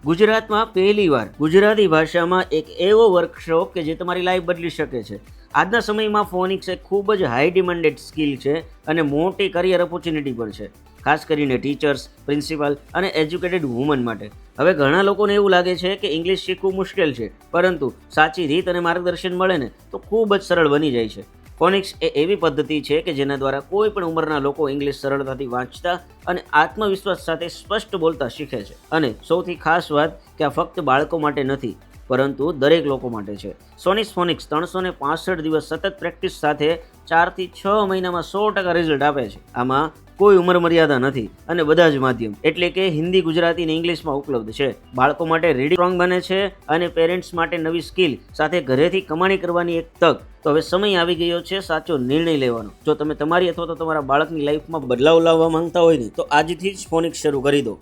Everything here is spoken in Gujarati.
ગુજરાતમાં પહેલીવાર ગુજરાતી ભાષામાં એક એવો વર્કશોપ કે જે તમારી લાઈફ બદલી શકે છે. આજના સમયમાં ફોનિક્સ એક ખૂબ જ હાઈ ડિમાન્ડેડ સ્કિલ છે અને મોટી કરિયર ઓપોર્ચ્યુનિટી પણ છે, ખાસ કરીને ટીચર્સ, પ્રિન્સિપાલ અને એજ્યુકેટેડ વુમન માટે. હવે ઘણા લોકોને એવું લાગે છે કે ઇંગ્લિશ શીખવું મુશ્કેલ છે, પરંતુ સાચી રીત અને માર્ગદર્શન મળે ને તો ખૂબ જ સરળ બની જાય છે. ફોનિક્સ એ એવી પદ્ધતિ છે કે જેના દ્વારા કોઈ પણ ઉંમરના લોકો ઇંગ્લિશ સરળતાથી વાંચતા અને આત્મવિશ્વાસ સાથે સ્પષ્ટ બોલતા શીખે છે. અને સૌથી ખાસ વાત કે આ ફક્ત બાળકો માટે નથી, પરંતુ દરેક લોકો માટે છે. સોનિસ ફોનિક્સ 365 દિવસ સતત પ્રેક્ટિસ સાથે 4 થી 6 મહિનામાં 100% રિઝલ્ટ આપે છે. આમાં કોઈ ઉંમર મર્યાદા નથી અને બધા જ માધ્યમ એટલે કે હિન્દી, ગુજરાતી અને ઇંગ્લિશમાં ઉપલબ્ધ છે. બાળકો માટે રીડિંગ સ્ટ્રોંગ બને છે અને પેરેન્ટ્સ માટે નવી સ્કિલ સાથે ઘરેથી કમાણી કરવાની એક તક. તો હવે સમય આવી ગયો છે સાચો નિર્ણય લેવાનો. જો તમે તમારી અથવા તો તમારા બાળકની લાઈફમાં બદલાવ લાવવા માંગતા હોય ને તો આજથી જ ફોનિક્સ શરૂ કરી દો.